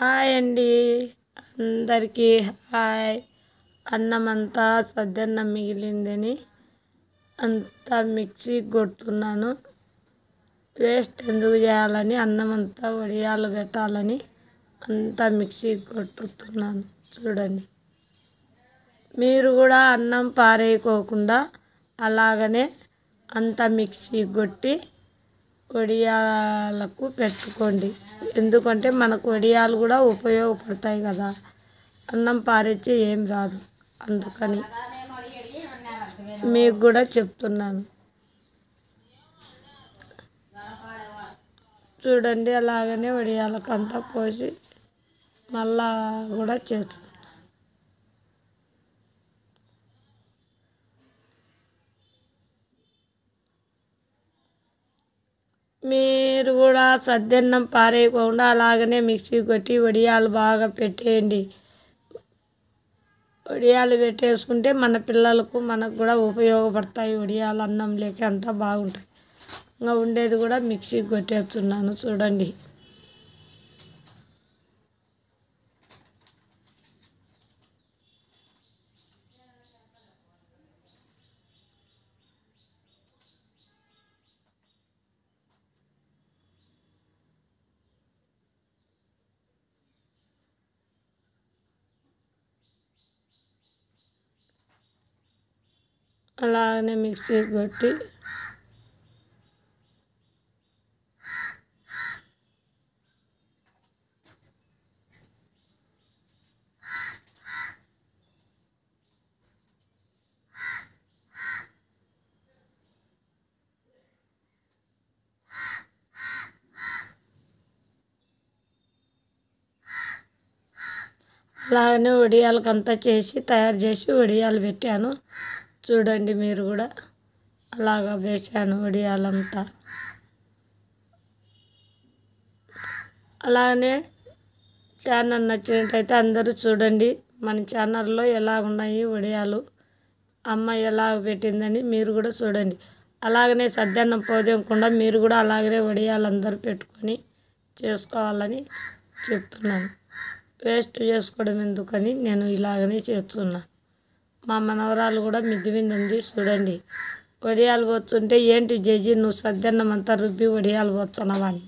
Hi అండి, అందరికీ hi. అన్నమంతా సద్దన్నం మిగిలిందని అంతా మిక్సీ కొడుతున్నాను. వేస్ట్ ఎందుకు చేయాలని అన్నమంతా వడియాలు పెట్టాలని అంతా మిక్సీ కొట్టుతున్నాను. చూడండి, మీరు కూడా అన్నం పారేయకోకుండా అలాగనే అంతా మిక్సీ కొట్టి వడియాలకు పెట్టుకోండి. ఎందుకంటే మనకు వడియాలు కూడా ఉపయోగపడతాయి కదా, అన్నం పారేస్తే ఏం రాదు. అందుకని మీకు కూడా చెప్తున్నాను. చూడండి, అలాగనే వడియాలకు అంతా పోసి మళ్ళా కూడా చేస్తున్నాను. మీరు కూడా సద్దన్నం పారేయకుండా అలాగనే మిక్సీ కొట్టి వడియాలు బాగా పెట్టేయండి. వడియాలు పెట్టేసుకుంటే మన పిల్లలకు మనకు కూడా ఉపయోగపడతాయి. వడియాలు అన్నం లేక అంతా బాగుంటాయి. ఇంకా ఉండేది కూడా మిక్సీ కొట్టేస్తున్నాను. చూడండి, అలాగనే మిక్సీ కొట్టి అలాగనే వడియాలకు అంతా చేసి తయారు చేసి వడియాలు పెట్టాను. చూడండి, మీరు కూడా అలాగా వేసాను వడియాలంతా. అలానే ఛానల్ నచ్చినట్టయితే అందరూ చూడండి. మన ఛానల్లో ఎలాగున్నాయి వడియాలు, అమ్మ ఎలాగ పెట్టిందని మీరు కూడా చూడండి. అలాగనే సద్దన్నం పోదేయకుండా మీరు కూడా అలాగనే వడియాలు అందరూ పెట్టుకొని చేసుకోవాలని చెప్తున్నాను. వేస్ట్ చేసుకోవడం ఎందుకని నేను ఇలాగనే చేస్తున్నాను. మా మనవరాలు కూడా మిద్ది మీద ఉంది. చూడండి, వడియాలు వచ్చుంటే ఏంటి జేజీ నువ్వు సద్దన్నం అంతా రుబ్బి వడియాలు వచ్చనవా అని.